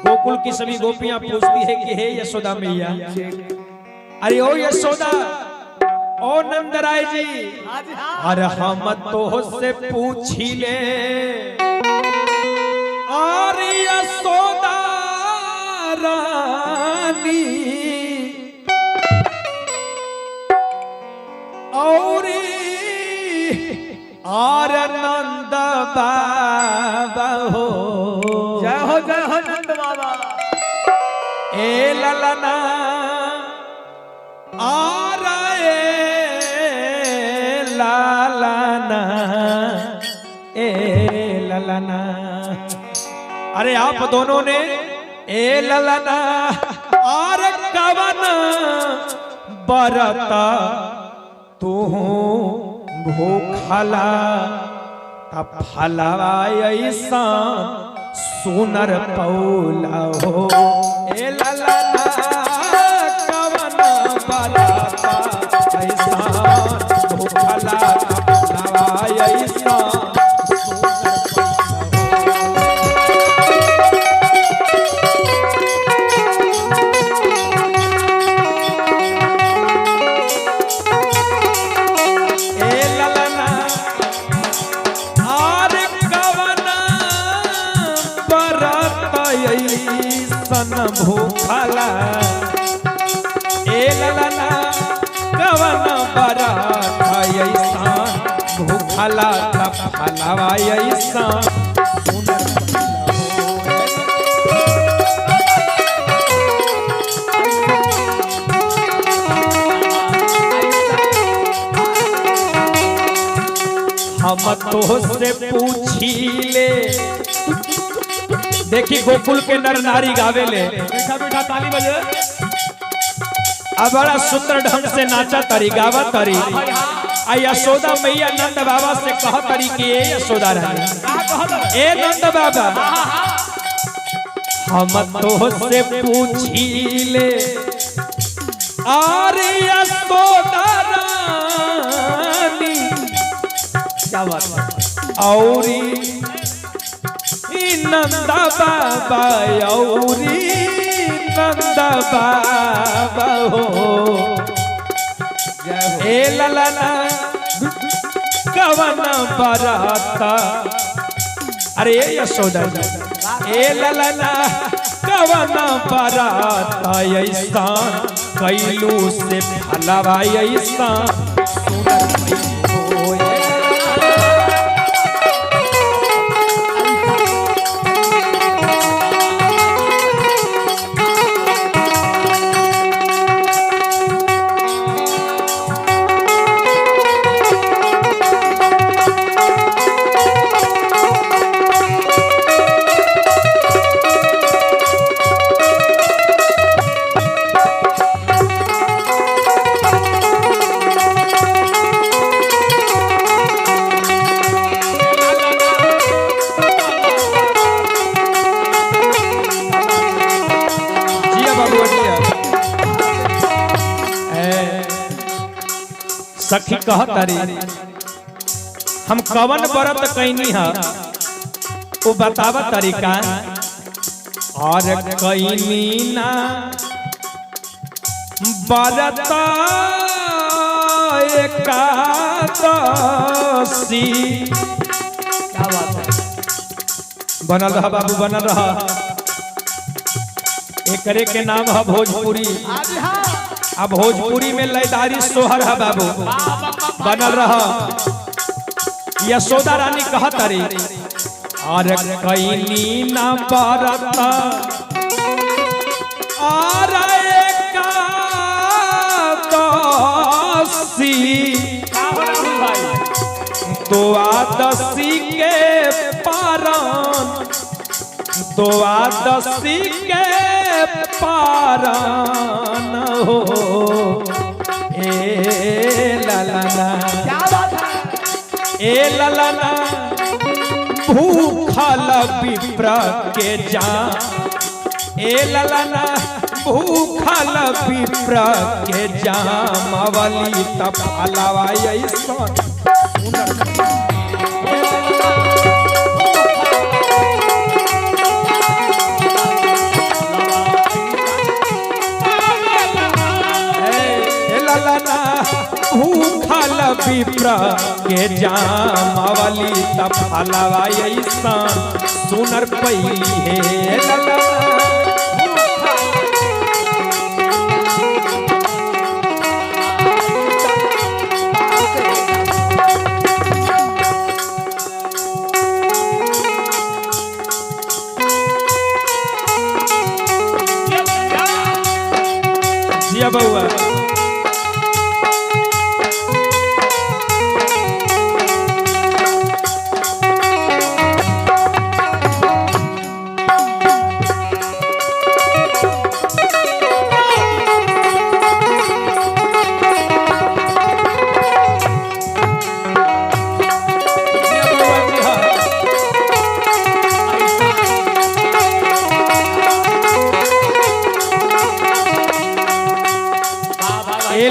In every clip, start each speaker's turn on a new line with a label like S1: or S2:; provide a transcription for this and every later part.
S1: गोकुल की सभी गोपियां पूछती है कि हे यशोदा मैया, अरे ओ यशोदा, ओ नंदराय जी, अरे हम तो से पूछी ले, अरे यशोदा रानी और नंद बाबा हो।
S2: जय हो नंद बाबा।
S1: ए ललना और लालना, ए ललना, अरे आप दोनों ने ए ललना और कवन बरता तू भूखला तब फलवा ऐसा सुनर पौला हो। ए ललना कवन बरता ऐसा भूखला तब फलवा ऐसा भूखला। ए ललना कवन बरत ऐसा भूखला तब फलवा ऐसा सुनर हम तो से पूछी ले। देखी गोकुल के नर नारी गावे ले,
S2: बैठा बैठा ताली बजे।
S1: अब बड़ा सुंदर ढंग से नाचा तरी गावा तरी। आ यशोदा मैया नंद बाबा से कह तरी कि ए यशोदा रानी, ए नंद बाबा, हम तो से पूछी ले, अरे यशोदा रानी,
S2: क्या बात है।
S1: औरी नंद बाबा, औरी नंद बाबा हो। ए ललना कवन बरता, अरे यशोदा जी, ए ललना कवन बरता ऐसा कैलू से फलवा ऐसा सुनर हो। सखी कह तारी, हम कवन बरत कैनी है वो बतावा तरीका। और कैनी ना बरत एकादशी,
S2: क्या बात है।
S1: बनल रहा बाबू, बनल रहा। एकरे के नाम है भोजपुरी। अब भोजपुरी में लयदारी सोहर है बाबू, बनल रहा। यशोदा रानी कहत रे, और कैनी ना बरत और एकादशी, द्वादशी के पारण, द्वादशी के पारण हो। ए ललना,
S2: क्या बात है।
S1: ए ललना भूखल विप्र के जा, ए ललना भूखल विप्र के जामवली तब फलवा ऐसा सुनर। विप्र के जामावली तब फलवा ऐसा सुनर पैली है ललना। जिया बउआ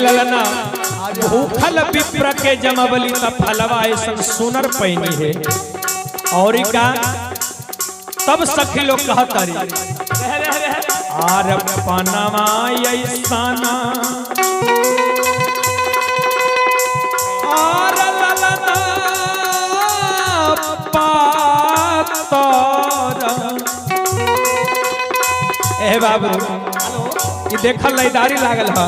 S1: ललना भूखल विप्र के जमावली तब फलवा ऐसा सुनर पैनी है। और का तब सखी लोग कहतारी आर पनवा ऐसाना आर ललना पातर। ए बाबू ये देखल लैदारी लागल है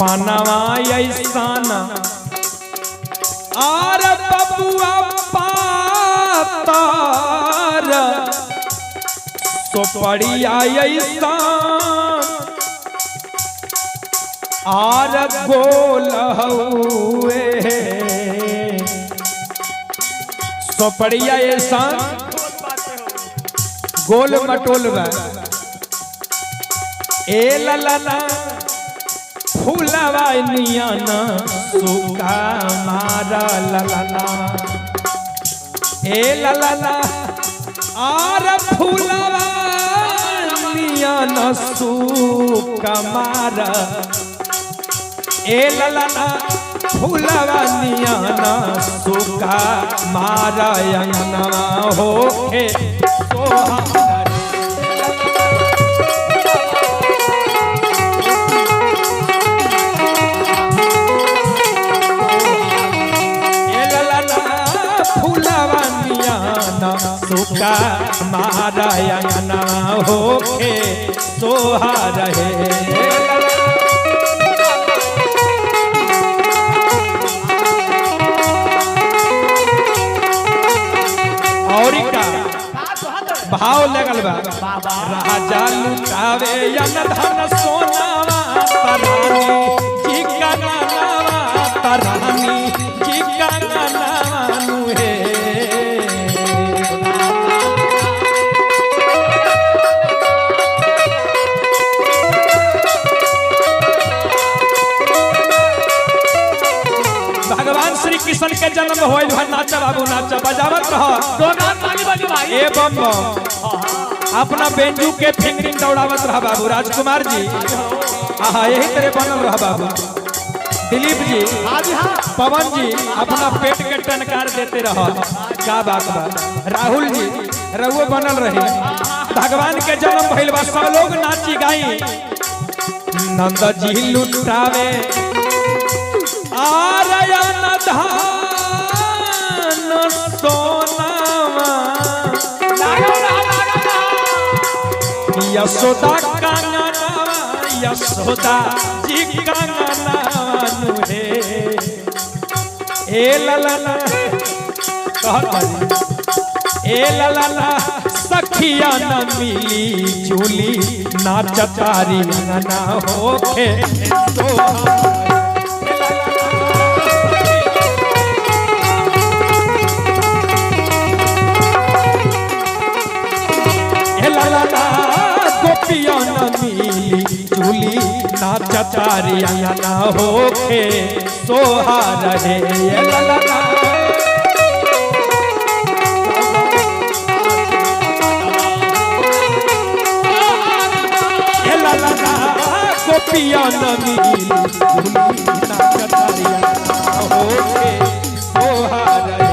S1: पनवा ऐसाना आर बबुआ पातर सोपड़िया ऐसा आर गोल हुए सोपड़िया ऐसा गोल मटोल ए ललना फूलवा नियाना सुका मारा ललना ए ललना आर फूलवा नियाना सुका मारा ए ललना फूलवा नियाना सुका मारा अंगना होके सोहा सुका मारा अंगना होके सोहा रहे। और का भाव लगल बा राजा लुटावे धन सोनावा तरानी जी का नावा तरानी जी का नानु है। भगवान श्री कृष्ण के जन्म होइल नाचा बाबू नाचा बजावत रह ए बम अपना बेंजू के फिंगरिंग दौड़ावत रह बाबू राजकुमार जी। आहा यही तरह बनल रह बाबू दिलीप जी पवन जी अपना पेट के टनकार देते रह का बात बा। राहुल जी रहुए बनल रही भगवान के जन्म भइल बा सब लोग नाची गाई नंद जी लुटावे आरयन धान सोनावा यशोदा कांगनावा यशोदा जी कांगनावा हे ए ललना ए ललना सखिया न मिली झूली नाचतारी ना होके गोपिया न मिली झूली नाचतारिया न होके सोहा रहे। गोपिया न मिली झूली नाचतारिया न होके सोहा रहे।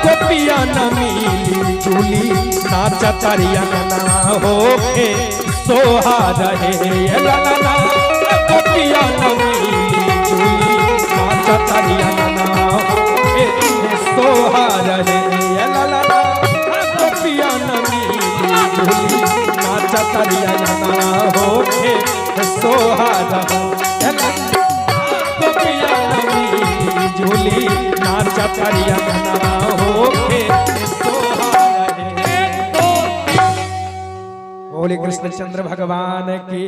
S1: गोपिया न मिली झूली नाचतरिया नना होके सोहा रहे ललना गोपिया नमी झूली नाचतरिया नना होके सोहा रहे ललना गोपिया नमी झूली नाचतरिया नना होके सोहा रहे गोपिया नमी झूली नाचतरिया नना होके सोहा रहे। बोले कृष्णचंद्र भगवान की।